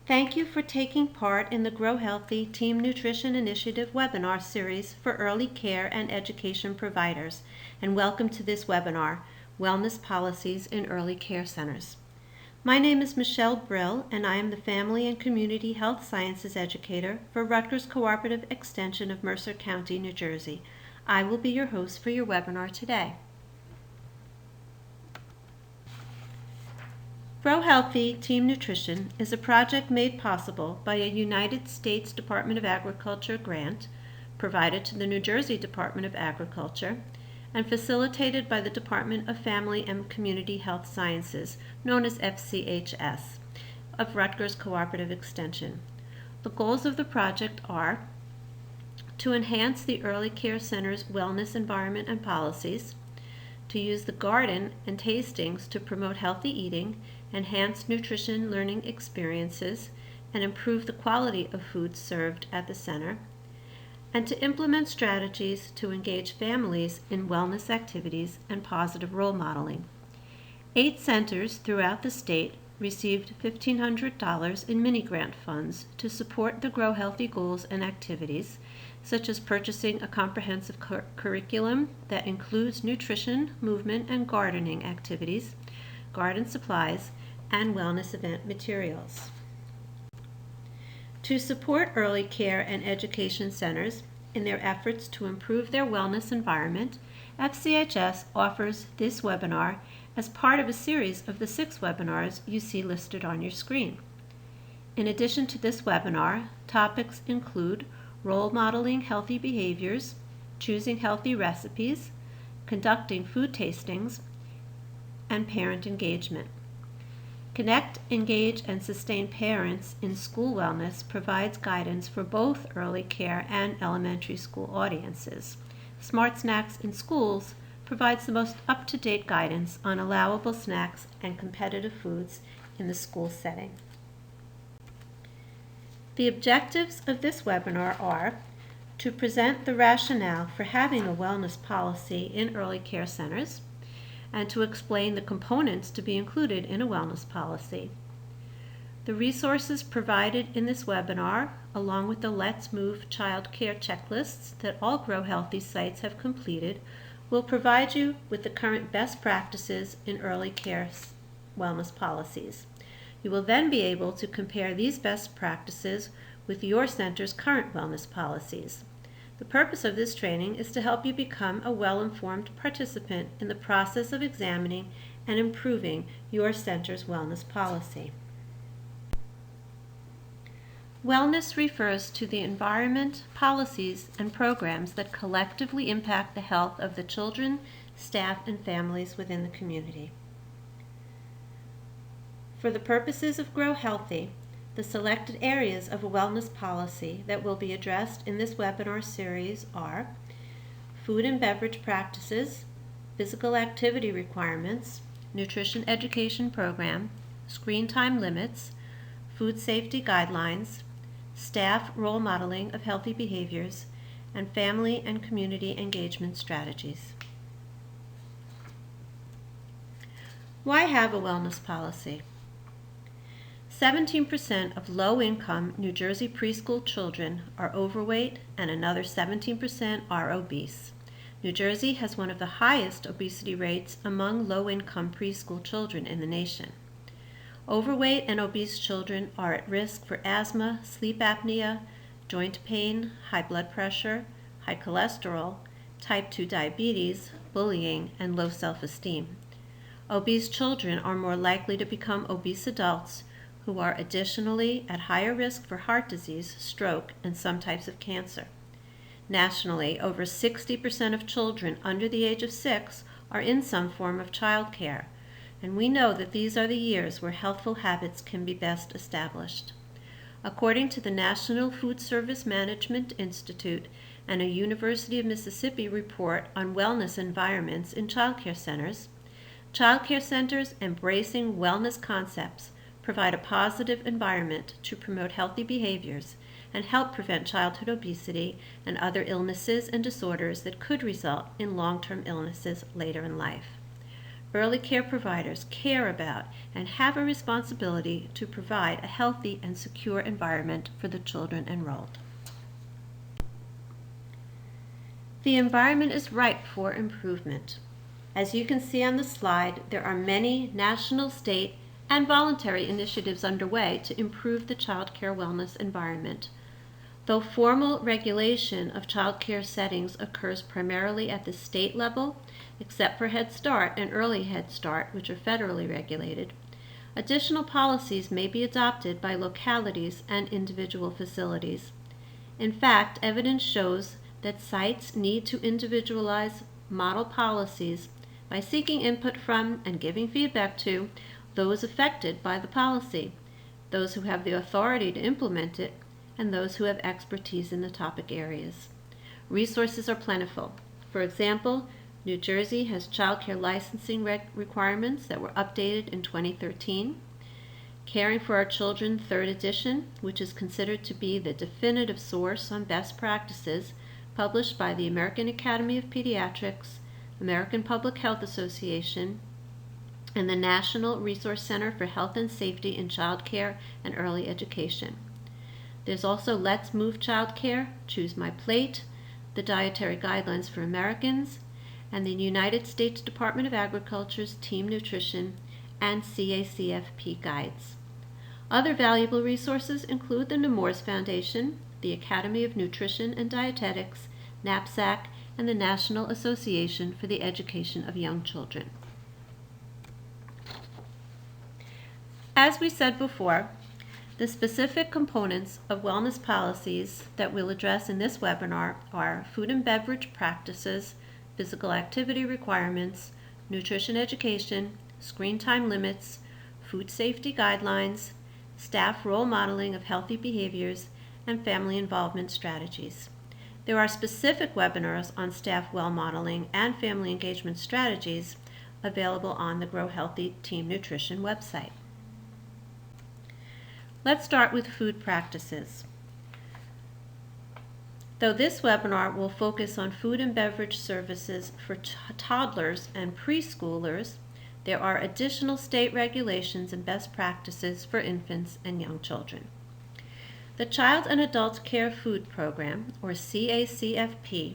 Thank you for taking part in the Grow Healthy Team Nutrition Initiative webinar series for early care and education providers, and welcome to this webinar, Wellness Policies in Early Care Centers. My name is Michelle Brill, and I am the Family and Community Health Sciences Educator for Rutgers Cooperative Extension of Mercer County, New Jersey. I will be your host for your webinar today. Grow Healthy Team Nutrition is a project made possible by a United States Department of Agriculture grant provided to the New Jersey Department of Agriculture and facilitated by the Department of Family and Community Health Sciences, known as FCHS, of Rutgers Cooperative Extension. The goals of the project are to enhance the early care center's wellness environment and policies, to use the garden and tastings to promote healthy eating, enhance nutrition learning experiences, and improve the quality of food served at the center, and to implement strategies to engage families in wellness activities and positive role modeling. 8 centers throughout the state received $1,500 in mini-grant funds to support the Grow Healthy goals and activities, such as purchasing a comprehensive curriculum that includes nutrition, movement, and gardening activities, garden supplies, and wellness event materials. To support early care and education centers in their efforts to improve their wellness environment, FCHS offers this webinar as part of a series of the 6 webinars you see listed on your screen. In addition to this webinar, topics include role modeling healthy behaviors, choosing healthy recipes, conducting food tastings, and parent engagement. Connect, Engage, and Sustain Parents in School Wellness provides guidance for both early care and elementary school audiences. Smart Snacks in Schools provides the most up-to-date guidance on allowable snacks and competitive foods in the school setting. The objectives of this webinar are to present the rationale for having a wellness policy in early care centers, and to explain the components to be included in a wellness policy. The resources provided in this webinar, along with the Let's Move child care checklists that all Grow Healthy sites have completed, will provide you with the current best practices in early care wellness policies. You will then be able to compare these best practices with your center's current wellness policies. The purpose of this training is to help you become a well-informed participant in the process of examining and improving your center's wellness policy. Wellness refers to the environment, policies, and programs that collectively impact the health of the children, staff, and families within the community. For the purposes of Grow Healthy, the selected areas of a wellness policy that will be addressed in this webinar series are food and beverage practices, physical activity requirements, nutrition education program, screen time limits, food safety guidelines, staff role modeling of healthy behaviors, and family and community engagement strategies. Why have a wellness policy? 17% of low-income New Jersey preschool children are overweight, and another 17% are obese. New Jersey has one of the highest obesity rates among low-income preschool children in the nation. Overweight and obese children are at risk for asthma, sleep apnea, joint pain, high blood pressure, high cholesterol, type 2 diabetes, bullying, and low self-esteem. Obese children are more likely to become obese adults who are additionally at higher risk for heart disease, stroke, and some types of cancer. Nationally, over 60% of children under the age of 6 are in some form of child care, and we know that these are the years where healthful habits can be best established. According to the National Food Service Management Institute and a University of Mississippi report on wellness environments in child care centers embracing wellness concepts provide a positive environment to promote healthy behaviors and help prevent childhood obesity and other illnesses and disorders that could result in long-term illnesses later in life. Early care providers care about and have a responsibility to provide a healthy and secure environment for the children enrolled. The environment is ripe for improvement. As you can see on the slide, there are many national, state, and voluntary initiatives underway to improve the child care wellness environment. Though formal regulation of child care settings occurs primarily at the state level, except for Head Start and Early Head Start, which are federally regulated, additional policies may be adopted by localities and individual facilities. In fact, evidence shows that sites need to individualize model policies by seeking input from and giving feedback to those affected by the policy, those who have the authority to implement it, and those who have expertise in the topic areas. Resources are plentiful. For example, New Jersey has child care licensing requirements that were updated in 2013. Caring for Our Children 3rd edition, which is considered to be the definitive source on best practices, published by the American Academy of Pediatrics, American Public Health Association, and the National Resource Center for Health and Safety in Child Care and Early Education. There's also Let's Move Child Care, Choose My Plate, the Dietary Guidelines for Americans, and the United States Department of Agriculture's Team Nutrition and CACFP guides. Other valuable resources include the Nemours Foundation, the Academy of Nutrition and Dietetics, NAPSAC, and the National Association for the Education of Young Children. As we said before, the specific components of wellness policies that we'll address in this webinar are food and beverage practices, physical activity requirements, nutrition education, screen time limits, food safety guidelines, staff role modeling of healthy behaviors, and family involvement strategies. There are specific webinars on staff well modeling and family engagement strategies available on the Grow Healthy Team Nutrition website. Let's start with food practices. Though this webinar will focus on food and beverage services for toddlers and preschoolers, there are additional state regulations and best practices for infants and young children. The Child and Adult Care Food Program, or CACFP,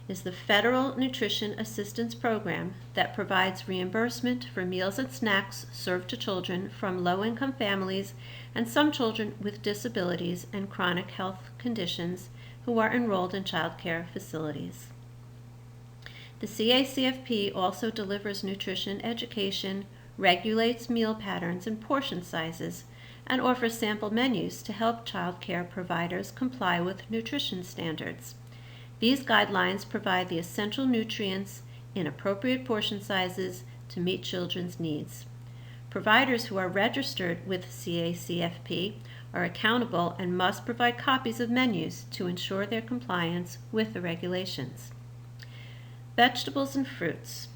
is the federal nutrition assistance program that provides reimbursement for meals and snacks served to children from low-income families and some children with disabilities and chronic health conditions who are enrolled in child care facilities. The CACFP also delivers nutrition education, regulates meal patterns and portion sizes, and offers sample menus to help child care providers comply with nutrition standards. These guidelines provide the essential nutrients in appropriate portion sizes to meet children's needs. Providers who are registered with CACFP are accountable and must provide copies of menus to ensure their compliance with the regulations. Vegetables and fruits.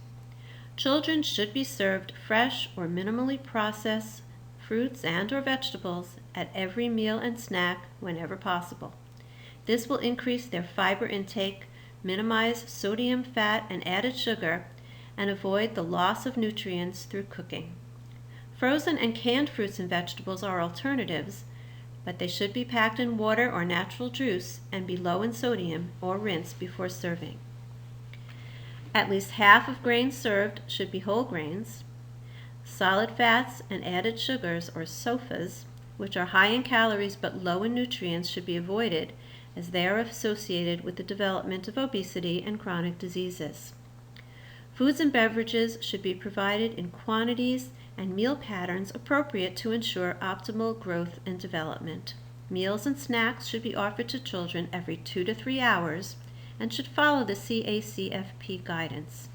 Children should be served fresh or minimally processed fruits and/or vegetables at every meal and snack whenever possible. This will increase their fiber intake, minimize sodium, fat, and added sugar, and avoid the loss of nutrients through cooking. Frozen and canned fruits and vegetables are alternatives, but they should be packed in water or natural juice and be low in sodium or rinsed before serving. At least half of grains served should be whole grains. Solid fats and added sugars, or SOFAs, which are high in calories but low in nutrients, should be avoided, as they are associated with the development of obesity and chronic diseases. Foods and beverages should be provided in quantities and meal patterns appropriate to ensure optimal growth and development. Meals and snacks should be offered to children every 2 to 3 hours and should follow the CACFP guidance.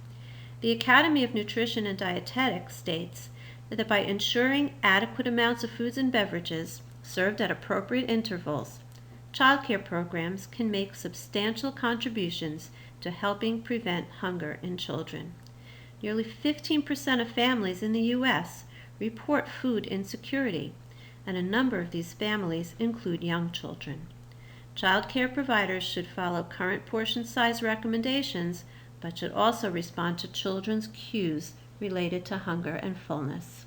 The Academy of Nutrition and Dietetics states that by ensuring adequate amounts of foods and beverages served at appropriate intervals, child care programs can make substantial contributions to helping prevent hunger in children. Nearly 15% of families in the U.S. report food insecurity, and a number of these families include young children. Child care providers should follow current portion size recommendations, but should also respond to children's cues related to hunger and fullness.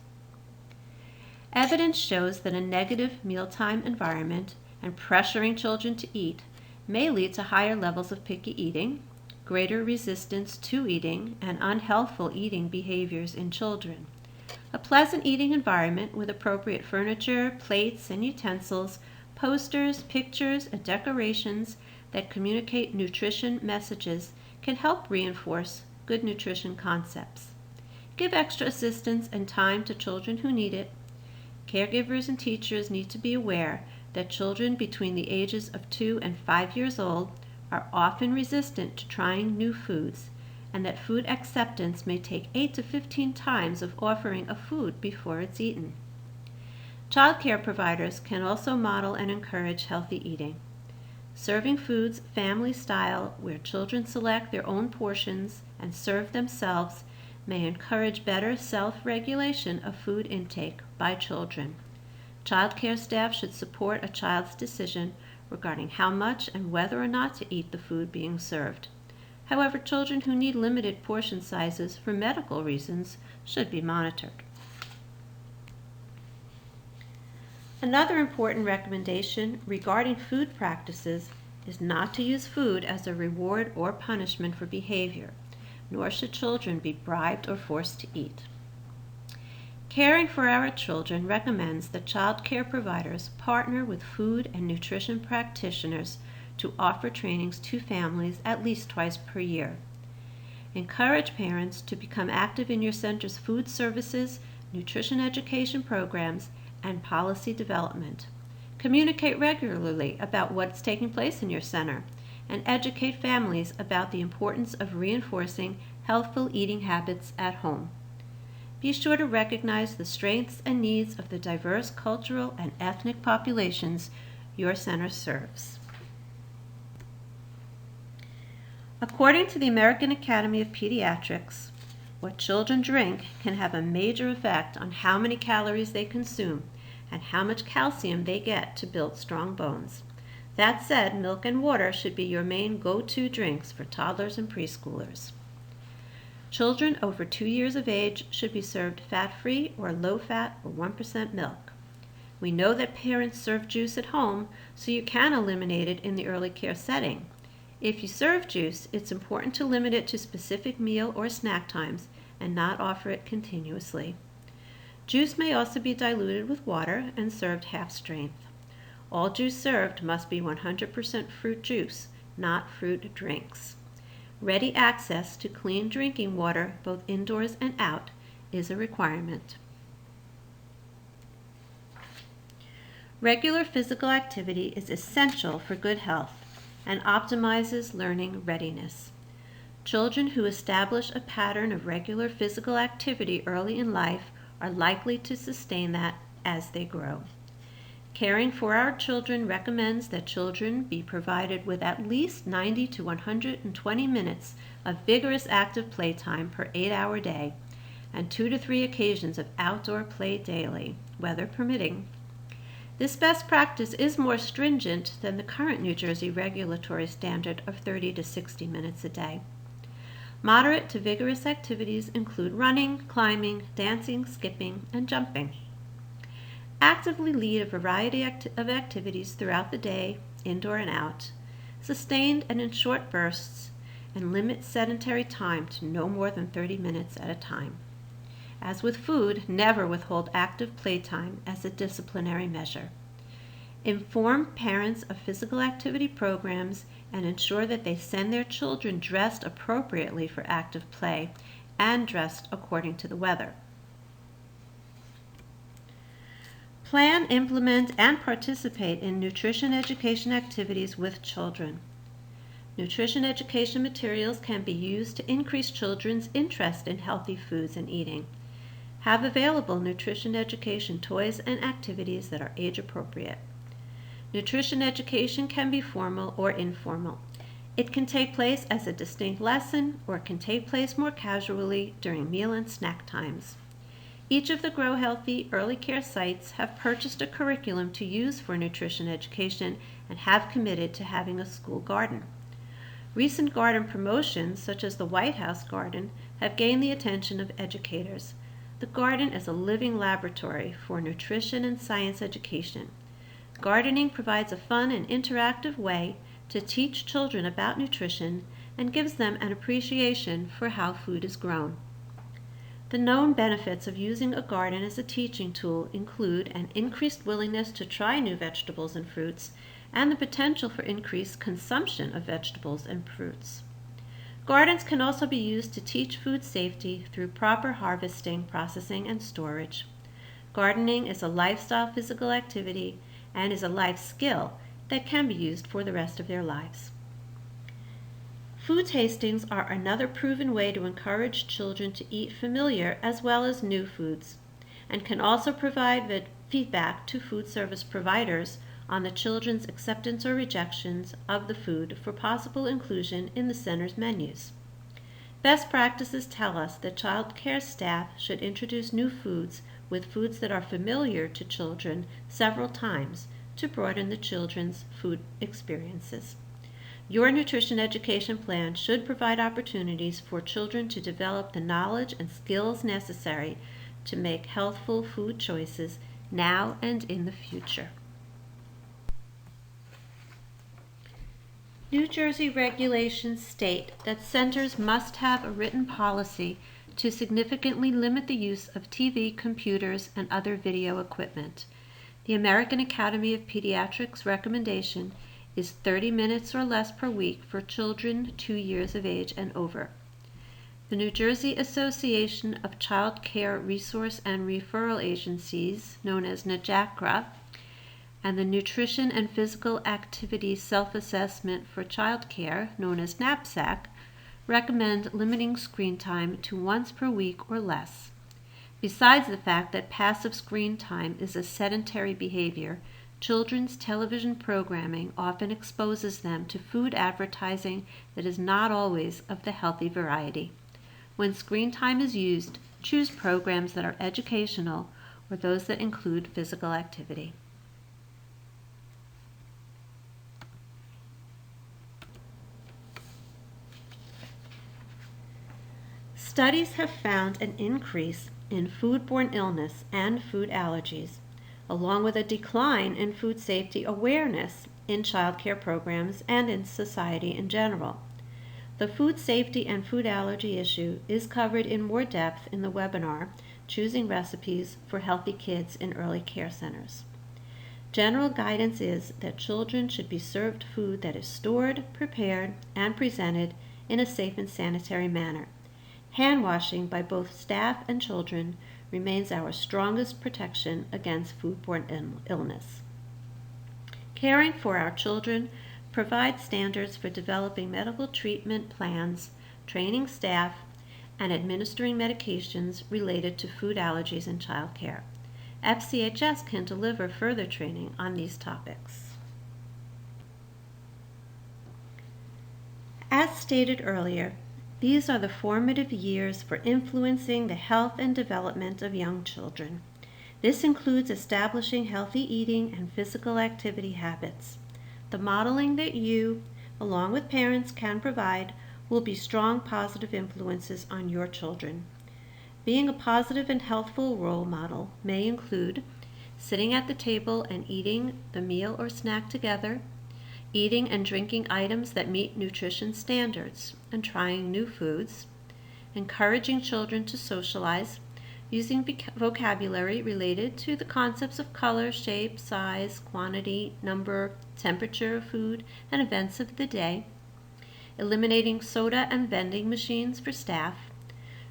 Evidence shows that a negative mealtime environment and pressuring children to eat may lead to higher levels of picky eating, greater resistance to eating, and unhealthful eating behaviors in children. A pleasant eating environment with appropriate furniture, plates, and utensils, posters, pictures, and decorations that communicate nutrition messages can help reinforce good nutrition concepts. Give extra assistance and time to children who need it. Caregivers and teachers need to be aware that children between the ages of 2 and 5 years old are often resistant to trying new foods, and that food acceptance may take 8 to 15 times of offering a food before it's eaten. Child care providers can also model and encourage healthy eating. Serving foods family style, where children select their own portions and serve themselves, may encourage better self-regulation of food intake by children. Child care staff should support a child's decision regarding how much and whether or not to eat the food being served. However, children who need limited portion sizes for medical reasons should be monitored. Another important recommendation regarding food practices is not to use food as a reward or punishment for behavior, nor should children be bribed or forced to eat. Caring for our children recommends that child care providers partner with food and nutrition practitioners to offer trainings to families at least twice per year. Encourage parents to become active in your center's food services, nutrition education programs, and policy development. Communicate regularly about what's taking place in your center, and educate families about the importance of reinforcing healthful eating habits at home. Be sure to recognize the strengths and needs of the diverse cultural and ethnic populations your center serves. According to the American Academy of Pediatrics, what children drink can have a major effect on how many calories they consume and how much calcium they get to build strong bones. That said, milk and water should be your main go-to drinks for toddlers and preschoolers. Children over 2 years of age should be served fat-free or low-fat or 1% milk. We know that parents serve juice at home, so you can eliminate it in the early care setting. If you serve juice, it's important to limit it to specific meal or snack times and not offer it continuously. Juice may also be diluted with water and served half strength. All juice served must be 100% fruit juice, not fruit drinks. Ready access to clean drinking water, both indoors and out, is a requirement. Regular physical activity is essential for good health and optimizes learning readiness. Children who establish a pattern of regular physical activity early in life are likely to sustain that as they grow. Caring for our children recommends that children be provided with at least 90 to 120 minutes of vigorous active playtime per 8-hour day and 2 to 3 occasions of outdoor play daily, weather permitting. This best practice is more stringent than the current New Jersey regulatory standard of 30 to 60 minutes a day. Moderate to vigorous activities include running, climbing, dancing, skipping, and jumping. Actively lead a variety of activities throughout the day, indoor and out, sustained and in short bursts, and limit sedentary time to no more than 30 minutes at a time. As with food, never withhold active playtime as a disciplinary measure. Inform parents of physical activity programs and ensure that they send their children dressed appropriately for active play and dressed according to the weather. Plan, implement, and participate in nutrition education activities with children. Nutrition education materials can be used to increase children's interest in healthy foods and eating. Have available nutrition education toys and activities that are age appropriate. Nutrition education can be formal or informal. It can take place as a distinct lesson or can take place more casually during meal and snack times. Each of the Grow Healthy early care sites have purchased a curriculum to use for nutrition education and have committed to having a school garden. Recent garden promotions, such as the White House Garden, have gained the attention of educators. The garden is a living laboratory for nutrition and science education. Gardening provides a fun and interactive way to teach children about nutrition and gives them an appreciation for how food is grown. The known benefits of using a garden as a teaching tool include an increased willingness to try new vegetables and fruits, and the potential for increased consumption of vegetables and fruits. Gardens can also be used to teach food safety through proper harvesting, processing, and storage. Gardening is a lifestyle physical activity and is a life skill that can be used for the rest of their lives. Food tastings are another proven way to encourage children to eat familiar as well as new foods, and can also provide feedback to food service providers on the children's acceptance or rejections of the food for possible inclusion in the center's menus. Best practices tell us that child care staff should introduce new foods with foods that are familiar to children several times to broaden the children's food experiences. Your nutrition education plan should provide opportunities for children to develop the knowledge and skills necessary to make healthful food choices now and in the future. New Jersey regulations state that centers must have a written policy to significantly limit the use of TV, computers, and other video equipment. The American Academy of Pediatrics recommendation is 30 minutes or less per week for children 2 years of age and over. The New Jersey Association of Child Care Resource and Referral Agencies, known as NAJACRA, and the Nutrition and Physical Activity Self-Assessment for Child Care, known as NAPSAC, recommend limiting screen time to once per week or less. Besides the fact that passive screen time is a sedentary behavior, children's television programming often exposes them to food advertising that is not always of the healthy variety. When screen time is used, choose programs that are educational or those that include physical activity. Studies have found an increase in foodborne illness and food allergies, along with a decline in food safety awareness in child care programs and in society in general. The food safety and food allergy issue is covered in more depth in the webinar, Choosing Recipes for Healthy Kids in Early Care Centers. General guidance is that children should be served food that is stored, prepared, and presented in a safe and sanitary manner. Hand washing by both staff and children remains our strongest protection against foodborne illness. Caring for our children provides standards for developing medical treatment plans, training staff, and administering medications related to food allergies in child care. FCHS can deliver further training on these topics. As stated earlier, these are the formative years for influencing the health and development of young children. This includes establishing healthy eating and physical activity habits. The modeling that you, along with parents, can provide will be strong positive influences on your children. Being a positive and healthful role model may include sitting at the table and eating the meal or snack together, eating and drinking items that meet nutrition standards, and trying new foods, encouraging children to socialize, using vocabulary related to the concepts of color, shape, size, quantity, number, temperature of food, and events of the day, eliminating soda and vending machines for staff,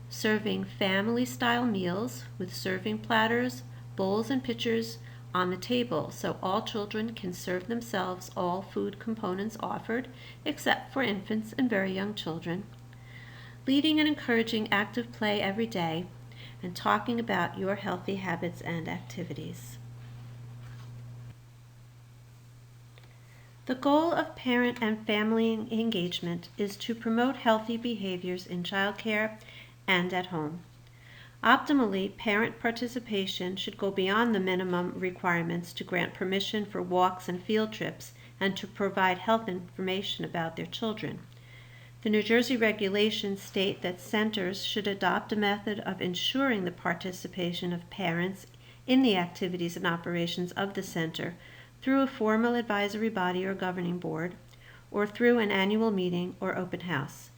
serving family-style meals with serving platters, bowls, and pitchers on the table so all children can serve themselves all food components offered except for infants and very young children, leading and encouraging active play every day, and talking about your healthy habits and activities. The goal of parent and family engagement is to promote healthy behaviors in childcare and at home. Optimally, parent participation should go beyond the minimum requirements to grant permission for walks and field trips and to provide health information about their children. The New Jersey regulations state that centers should adopt a method of ensuring the participation of parents in the activities and operations of the center through a formal advisory body or governing board, or through an annual meeting or open house.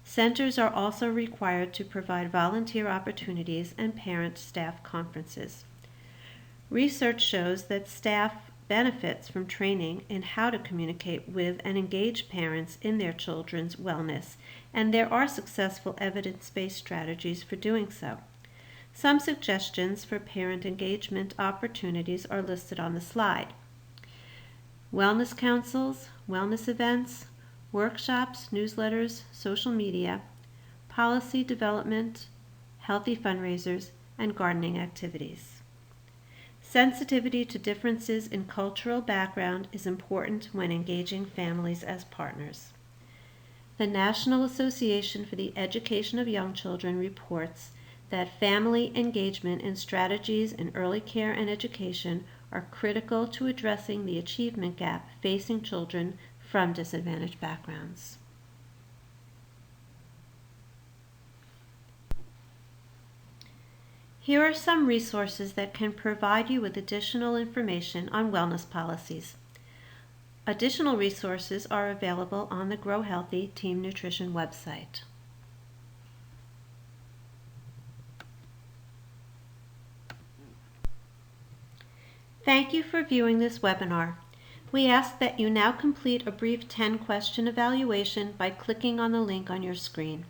Centers are also required to provide volunteer opportunities and parent-staff conferences. Research shows that staff benefits from training in how to communicate with and engage parents in their children's wellness, and there are successful evidence-based strategies for doing so. Some suggestions for parent engagement opportunities are listed on the slide. Wellness councils, wellness events, workshops, newsletters, social media, policy development, healthy fundraisers, and gardening activities. Sensitivity to differences in cultural background is important when engaging families as partners. The National Association for the Education of Young Children reports that family engagement and strategies in early care and education are critical to addressing the achievement gap facing children from disadvantaged backgrounds. Here are some resources that can provide you with additional information on wellness policies. Additional resources are available on the Grow Healthy Team Nutrition website. Thank you for viewing this webinar. We ask that you now complete a brief 10-question evaluation by clicking on the link on your screen.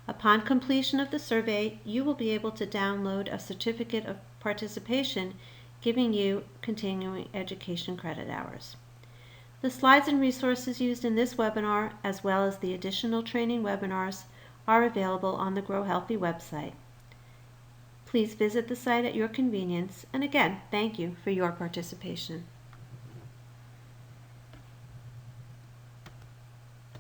Upon completion of the survey, you will be able to download a certificate of participation, giving you continuing education credit hours. The slides and resources used in this webinar, as well as the additional training webinars, are available on the Grow Healthy website. Please visit the site at your convenience, and again, thank you for your participation.